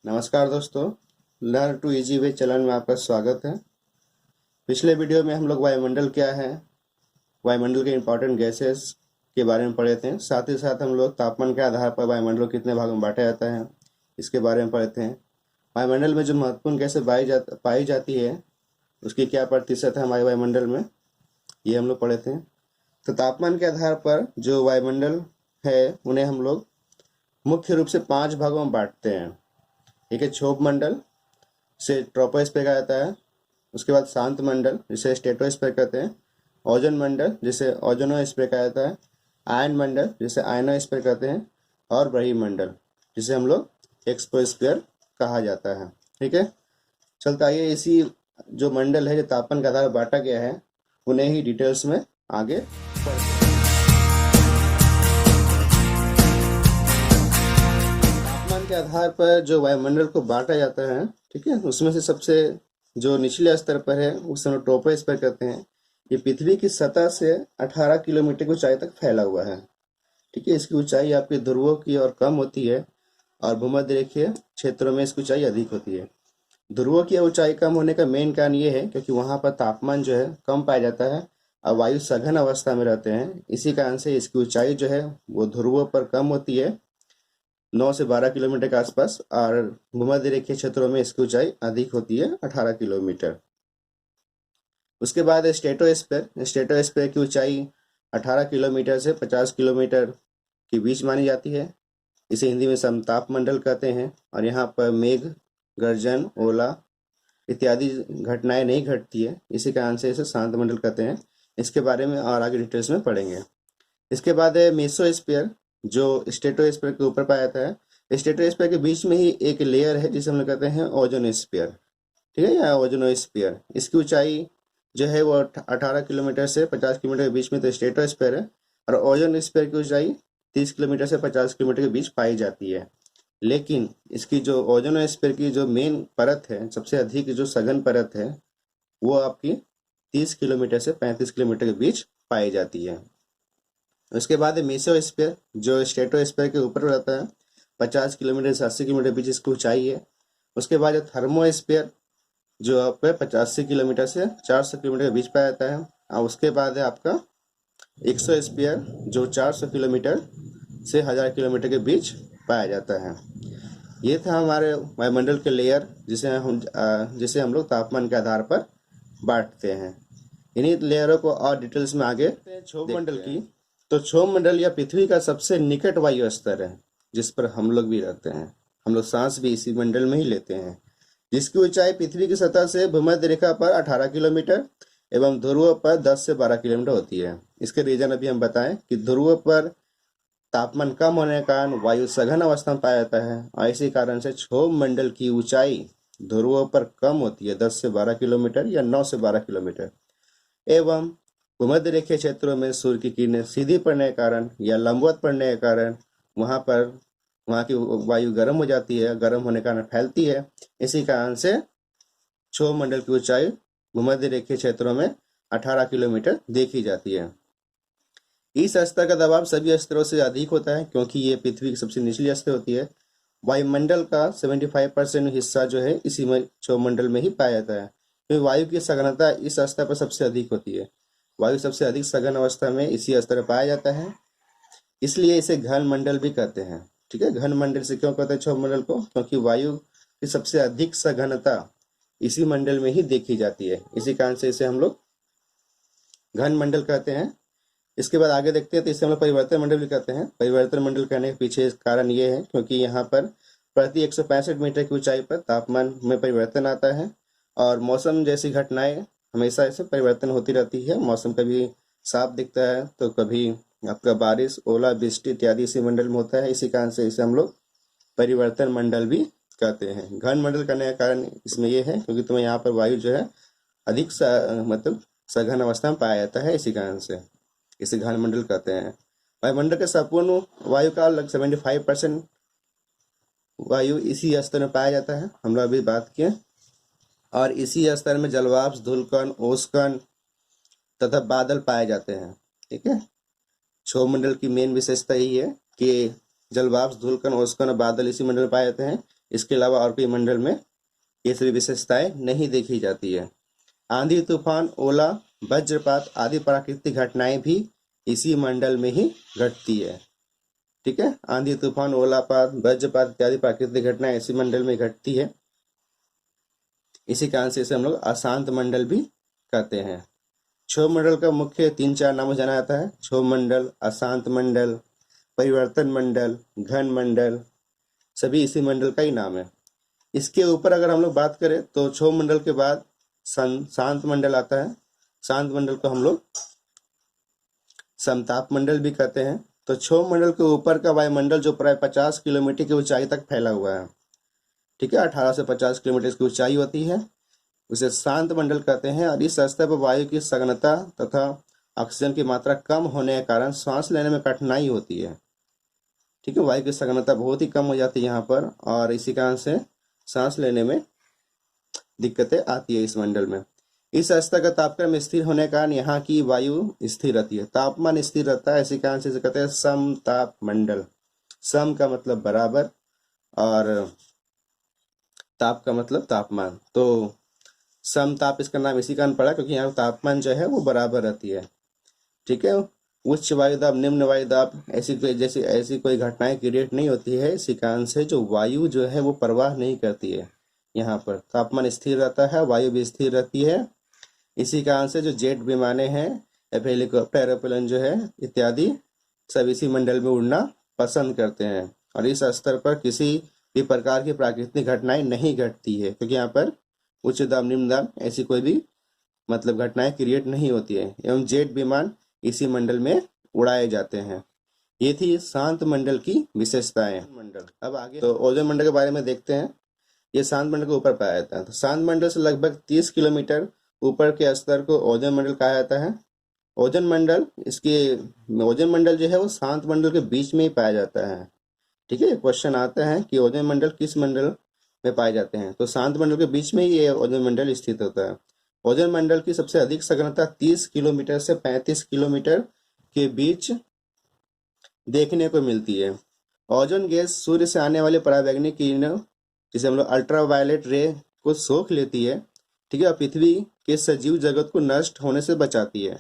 नमस्कार दोस्तों, learn to easy way channel में आपका स्वागत है। पिछले वीडियो में हम लोग वायुमंडल क्या है, वायुमंडल के इंपॉर्टेंट गैसेस के बारे में पढ़े थे। साथ ही साथ हम लोग तापमान के आधार पर वायुमंडल को कितने भागों में बांटा जाता है इसके बारे में पढ़े थे। वायुमंडल में जो महत्वपूर्ण गैसें पाई जाती है उसकी क्या प्रतिशत है हमारे वायुमंडल में, ये हम लोग पढ़े थे। तो तापमान के आधार पर जो वायुमंडल है उन्हें हम लोग मुख्य रूप से 5 भागों में बांटते हैं। एक है क्षोभ मंडल, से ट्रोपोस्फीयर कहा जाता है। उसके बाद शांत मंडल जिसे स्ट्रेटोस्फीयर कहते हैं। ओजोन मंडल जिसे ओजोनोस्फीयर कहा जाता है। आयन मंडल जिसे आयनोस्फीयर कहते हैं। और ब्रह्मंडल जिसे हम लोग एक्सोस्फीयर कहा जाता है। ठीक है, चलता आइए इसी जो मंडल है जो तापमान के आधार पर बांटा गया है उन्हें ही डिटेल्स में आगे पढ़ते हैं। तापमान के आधार पर जो वायुमंडल को बांटा जाता है, ठीक है, उसमें से सबसे जो निचले स्तर पर है उसे हम ट्रोपोस्फीयर कहते हैं। ये पृथ्वी की सतह से 18 किलोमीटर की ऊंचाई तक फैला हुआ है। ठीक है, इसकी ऊंचाई आपके ध्रुवों की और कम होती है और भूमध्य रेखीय क्षेत्रों में इसकी ऊंचाई अधिक होती है। ध्रुवों की ऊंचाई कम होने का मेन कारण ये है क्योंकि वहां पर तापमान जो है कम पाया जाता है और वायु सघन अवस्था में रहते हैं। इसी कारण से इसकी ऊंचाई जो है वो ध्रुवों पर कम होती है, 9 से 12 किलोमीटर के आसपास, और भूमध्य रेखीय क्षेत्रों में इसकी ऊंचाई अधिक होती है, 18 किलोमीटर। उसके बाद स्ट्रेटोस्फीयर की ऊंचाई 18 किलोमीटर से 50 किलोमीटर के बीच मानी जाती है। इसे हिंदी में समताप मंडल कहते हैं और यहाँ पर मेघ, गर्जन, ओला इत्यादि घटनाएं नहीं घटती है। इसी कारण से इसे शांत मंडल कहते हैं। इसके बारे में और आगे डिटेल्स में पढ़ेंगे। इसके बाद है मेसोस्फीयर जो स्ट्रेटोस्फीयर के ऊपर पाया जाता है। स्ट्रेटोस्फीयर के बीच में ही एक लेयर है जिसे हम लोग कहते हैं ओजोनोस्फीयर। ठीक है, या ओजोनोस्फीयर। इसकी ऊंचाई जो है वो 18 किलोमीटर से 50 किलोमीटर के बीच में तो स्ट्रेटोस्फीयर है, और ओजोनोस्फीयर की ऊंचाई 30 किलोमीटर से 50 किलोमीटर के बीच पाई जाती है। लेकिन इसकी जो ओजोनोस्फीयर की जो मेन परत है, सबसे अधिक जो सघन परत है, वो आपकी 30 किलोमीटर से 35 किलोमीटर के बीच पाई जाती है। उसके बाद मेसोस्फीयर जो स्ट्रेटोस्फीयर के ऊपर रहता है, 50 किलोमीटर से 80 किलोमीटर बीच इसकी ऊंचाई है। उसके बाद थर्मोस्फीयर जो आप 85 किलोमीटर से 400 किलोमीटर के बीच पाया जाता है। और उसके बाद है आपका एक्सोस्फीयर जो 400 किलोमीटर से 1000 किलोमीटर के बीच पाया जाता है। ये था हमारे वायुमंडल के लेयर जिसे हम लोग तापमान के आधार पर बांटते हैं। इन्हीं लेयरों को और डिटेल्स में आगे क्षोभ मंडल की। तो क्षोभ मंडल या पृथ्वी का सबसे निकट वायु स्तर है जिस पर हम लोग भी रहते हैं। हम लोग सांस भी इसी मंडल में ही लेते हैं, जिसकी ऊंचाई पृथ्वी की सतह से भूमध्य रेखा पर 18 किलोमीटर एवं ध्रुवों पर 10 से 12 किलोमीटर होती है। इसके रीजन अभी हम बताएं कि ध्रुवों पर तापमान कम होने के कारण वायु सघन अवस्था में पाया जाता है और इसी कारण से क्षोभ मंडल की ऊंचाई ध्रुवों पर कम होती है, 10 से 12 किलोमीटर या 9 से 12 किलोमीटर। एवं भूमध्य रेखीय क्षेत्रों में सूर्य की किरणें सीधी पड़ने के कारण या लंबवत पड़ने के कारण वहां की वायु गर्म हो जाती है, गर्म होने के कारण फैलती है। इसी कारण से क्षोभ मंडल की ऊंचाई भूमध्य रेखीय क्षेत्रों में 18 किलोमीटर देखी जाती है। इस स्तर का दबाव सभी स्तरों से अधिक होता है क्योंकि ये पृथ्वी की सबसे निचली स्तर होती है। वायुमंडल का 75% हिस्सा जो है इसी में क्षोभ मंडल में ही पाया जाता है, क्योंकि वायु की सघनता इस स्तर पर सबसे अधिक होती है। वायु सबसे अधिक सघन अवस्था में इसी स्तर पर पाया जाता है, इसलिए इसे घन मंडल भी कहते हैं। ठीक है, घन मंडल से क्यों कहते हैं क्षोभ मंडल को? क्योंकि वायु की सबसे अधिक सघनता इसी मंडल में ही देखी जाती है, इसी कारण से इसे हम लोग घन मंडल कहते हैं। इसके बाद आगे देखते हैं तो इसे हम लोग परिवर्तन मंडल भी कहते हैं। परिवर्तन मंडल कहने के पीछे कारण ये है क्योंकि यहाँ पर प्रति 165 मीटर की ऊंचाई पर तापमान में परिवर्तन आता है और मौसम जैसी घटनाएं हमेशा ऐसे परिवर्तन होती रहती है। मौसम कभी साफ दिखता है तो कभी आपका बारिश, ओला वृष्टि इत्यादि इसी मंडल में होता है। इसी कारण से इसे हम लोग परिवर्तन मंडल भी कहते हैं। घन मंडल करने का कारण इसमें यह है क्योंकि तुम्हें यहाँ पर वायु जो है अधिक मतलब सघन अवस्था में पाया जाता है, इसी कारण से इसे घन मंडल कहते हैं। वायुमंडल के संपूर्ण वायु का लगभग 75% वायु इसी स्तर में पाया जाता है, हम लोग अभी बात किए। और इसी स्तर में जलवाष्प, धूलकण, ओसकण तथा बादल पाए जाते हैं। ठीक है, क्षोभ मंडल की मेन विशेषता यही है कि जलवाष्प, धूलकण, ओसकण और बादल इसी मंडल में पाए जाते हैं। इसके अलावा और कोई मंडल में ये सभी विशेषताएं नहीं देखी जाती है। आंधी तूफान, ओला, वज्रपात आदि प्राकृतिक घटनाएं भी इसी मंडल में ही घटती है। ठीक है, आंधी तूफान, ओलापात, वज्रपात इत्यादि प्राकृतिक घटनाएं इसी मंडल में घटती है। इसी कारण से इसे हम लोग अशांत मंडल भी कहते हैं। क्षोभ मंडल का मुख्य 3-4 नामों जाना जाता है। क्षोभ मंडल, अशांत मंडल, परिवर्तन मंडल, घन मंडल, सभी इसी मंडल का ही नाम है। इसके ऊपर अगर हम लोग बात करें तो क्षोभ मंडल के बाद शांत मंडल आता है। शांत मंडल को हम लोग समताप मंडल भी कहते हैं। तो क्षोभ मंडल के ऊपर का वायुमंडल जो प्राय 50 किलोमीटर की ऊंचाई तक फैला हुआ है, ठीक है, 18 से 50 किलोमीटर की ऊंचाई होती है, उसे शांत मंडल कहते हैं। और इस स्तर पर वायु की सघनता तथा ऑक्सीजन की मात्रा कम होने के कारण सांस लेने में कठिनाई होती है। ठीक है, वायु की सघनता बहुत ही कम हो जाती है यहाँ पर, और इसी कारण से सांस लेने में दिक्कतें आती है इस मंडल में। इस स्तर का तापक्रम स्थिर होने के कारण यहाँ की वायु स्थिर रहती है, तापमान स्थिर रहता है, इसी कारण से इसे कहते हैं समताप मंडल। सम का मतलब बराबर और ताप का मतलब तापमान, तो समताप इसका नाम इसी कारण पड़ा क्योंकि यहाँ तापमान जो है वो बराबर रहती है। ठीक है, उच्च वायुदाब, निम्न वायुदाब ऐसी कोई घटनाएं क्रिएट नहीं होती है। इसी कारण से जो वायु जो है वो प्रवाह नहीं करती है। यहाँ पर तापमान स्थिर रहता है, वायु भी स्थिर रहती है। इसी कारण से जो जेट विमाने हैं या फिर हेलीकॉप्टर, एरोप्लेन जो है इत्यादि सब इसी मंडल में उड़ना पसंद करते हैं। और इस स्तर पर किसी भी प्रकार की प्राकृतिक घटनाएं नहीं घटती है क्योंकि यहाँ पर उच्च दाब, निम्न दाब ऐसी कोई भी मतलब घटनाएं क्रिएट नहीं होती है, एवं जेट विमान इसी मंडल में उड़ाए जाते हैं। ये थी शांत मंडल की विशेषताएं। मंडल अब आगे तो ओजोन मंडल के बारे में देखते हैं। ये शांत मंडल के ऊपर पाया जाता है। तो शांत मंडल से लगभग 30 किलोमीटर ऊपर के स्तर को ओजोन मंडल कहा जाता है। ओजोन मंडल ओजोन मंडल जो है वो शांत मंडल के बीच में ही पाया जाता है। ठीक है, क्वेश्चन आता है कि ओजोन मंडल किस मंडल में पाए जाते हैं, तो शांत मंडल के बीच में ही ये ओजोन मंडल स्थित होता है। ओजोन मंडल की सबसे अधिक सघनता 30 किलोमीटर से 35 किलोमीटर के बीच देखने को मिलती है। ओजोन गैस सूर्य से आने वाले पराबैंगनी किरणों, जिसे हम लोग अल्ट्रावायलेट रे को सोख लेती है। ठीक है, और पृथ्वी के सजीव जगत को नष्ट होने से बचाती है।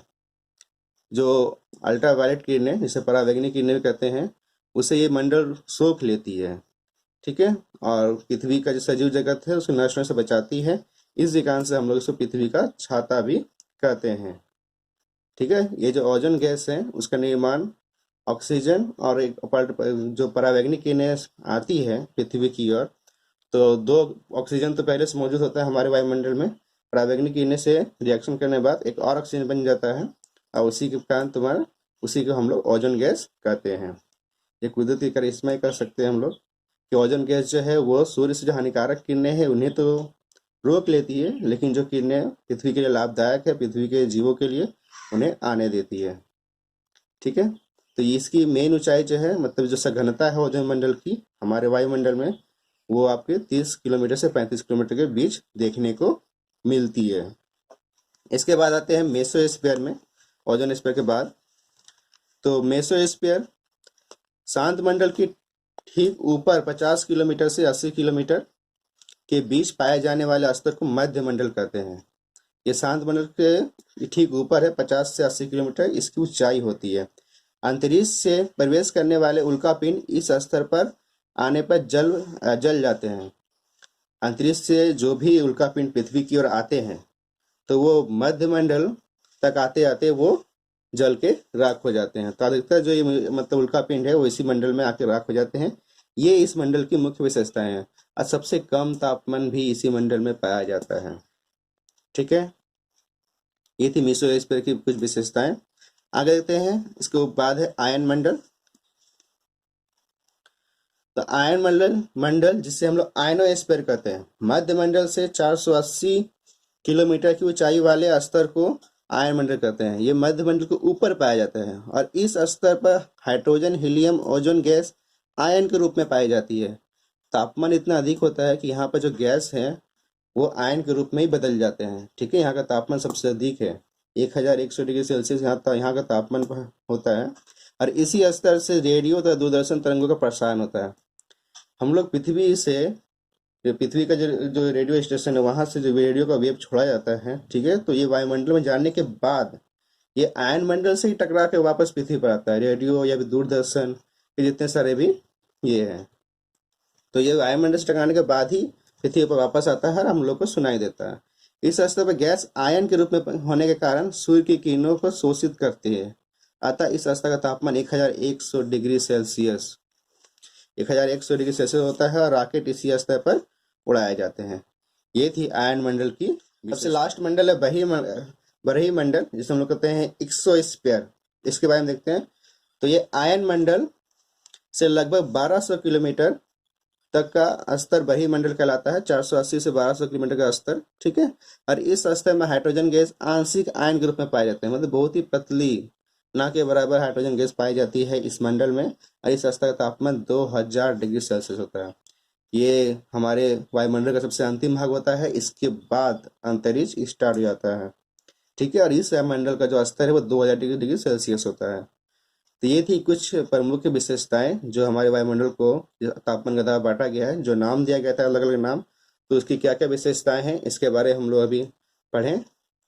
जो अल्ट्रावायलेट किरणें, जिसे पराबैंगनी किरणें भी कहते हैं, उसे ये मंडल सोख लेती है। ठीक है, और पृथ्वी का जो सजीव जगत है उसको नष्ट होने से बचाती है। इस कारण से हम लोग इसको पृथ्वी का छाता भी कहते हैं। ठीक है, ये जो ओजोन गैस है उसका निर्माण ऑक्सीजन और एक जो पराबैंगनी किरणें आती है पृथ्वी की ओर, तो 2 ऑक्सीजन तो पहले से मौजूद होता है हमारे वायुमंडल में, पराबैंगनी किरणें से रिएक्शन करने के बाद एक और ऑक्सीजन बन जाता है, और उसी के कारण उसी को हम लोग ओजोन गैस कहते हैं। ये कुदरती करिश्मा कर सकते हैं हम लोग कि ओजोन गैस जो है वो सूर्य से जो हानिकारक किरणें हैं उन्हें तो रोक लेती है, लेकिन जो किरणें पृथ्वी के लिए लाभदायक है, पृथ्वी के जीवों के लिए, उन्हें आने देती है। ठीक है, तो इसकी मेन ऊंचाई जो है, मतलब जो सघनता है ओजोन मंडल की हमारे वायुमंडल में, वो आपके 30 किलोमीटर से 35 किलोमीटर के बीच देखने को मिलती है। इसके बाद आते हैं मेसोस्फीयर में, ओजोन स्फीयर के बाद। तो मेसोस्फीयर शांत मंडल की ठीक ऊपर 50 किलोमीटर से 80 किलोमीटर के बीच पाए जाने वाले स्तर को मध्य मंडल कहते हैं। ये शांत मंडल के ठीक ऊपर है, 50 से 80 किलोमीटर इसकी ऊंचाई होती है। अंतरिक्ष से प्रवेश करने वाले उल्कापिंड इस स्तर पर आने पर जल जाते हैं। अंतरिक्ष से जो भी उल्कापिंड पृथ्वी की ओर आते हैं तो वो मध्य मंडल तक आते आते वो जल के राख हो जाते हैं। तो अधिकतर जो ये मतलब उल्कापिंड है वो इसी मंडल में आके राख हो जाते हैं। ये इस मंडल की मुख्य विशेषताएं हैं, और सबसे कम तापमान भी इसी मंडल में पाया जाता है। ठीक है, ये थी मेसोस्फीयर की कुछ विशेषताएं। आगे देखते हैं, इसके बाद है आयन मंडल। तो आयन मंडल जिसे हम लोग आयनोस्फीयर कहते हैं, मध्य मंडल से 480 किलोमीटर की ऊंचाई वाले स्तर को आयन मंडल कहते हैं। ये मध्य मंडल के ऊपर पाया जाता है, और इस स्तर पर hydrogen, helium, ozone gas ion के रूप में पाई जाती है। तापमान इतना अधिक होता है कि यहाँ पर जो गैस है वो आयन के रूप में ही बदल जाते हैं। ठीक है, यहाँ का तापमान सबसे अधिक है, 1100 डिग्री सेल्सियस यहाँ का तापमान होता है। और इसी स्तर से रेडियो तथा दूरदर्शन तरंगों का प्रसारण होता है। हम लोग पृथ्वी से जो पृथ्वी का जो रेडियो स्टेशन है वहां से जो रेडियो का वेव छोड़ा जाता है, ठीक है, तो ये वायुमंडल में जाने के बाद ये आयन मंडल से ही टकरा के वापस पृथ्वी पर आता है। रेडियो या फिर दूरदर्शन, ये जितने सारे भी ये हैं, तो ये वायुमंडल से टकराने के बाद ही पृथ्वी पर वापस आता है और हम लोग को सुनाई देता है। इस स्तर पर गैस आयन के रूप में होने के कारण सूर्य की किरणों को शोषित करती है। अतः इस स्तर का तापमान 1100 डिग्री सेल्सियस 1100 डिग्री सेल्सियस होता है और रॉकेट इसी स्तर पर उड़ाए जाते हैं। ये थी आयन मंडल की। सबसे लास्ट मंडल है बरही मंडल, जिसे हम लोग कहते हैं एक्सोस्फीयर। इसके बारे में देखते हैं। तो ये आयन मंडल से लगभग 1200 किलोमीटर तक का स्तर बरही मंडल कहलाता है। 480 से 1200 किलोमीटर का स्तर, ठीक है। और इस स्तर में हाइड्रोजन गैस आंशिक आयन के रूप में पाए जाते हैं, मतलब बहुत ही पतली, ना के बराबर हाइड्रोजन गैस पाई जाती है इस मंडल में। और इस स्तर का तापमान 2000 डिग्री सेल्सियस होता है। ये हमारे वायुमंडल का सबसे अंतिम भाग होता है। इसके बाद अंतरिक्ष स्टार्ट हो जाता है, ठीक है। और इस वायुमंडल का जो स्तर है वो 2000 डिग्री सेल्सियस होता है। तो ये थी कुछ प्रमुख विशेषताएं जो हमारे वायुमंडल को तापमान का द्वारा बांटा गया है, जो नाम दिया गया था अलग अलग नाम। तो उसकी क्या क्या विशेषताएं हैं इसके बारे में हम लोग अभी पढ़ें।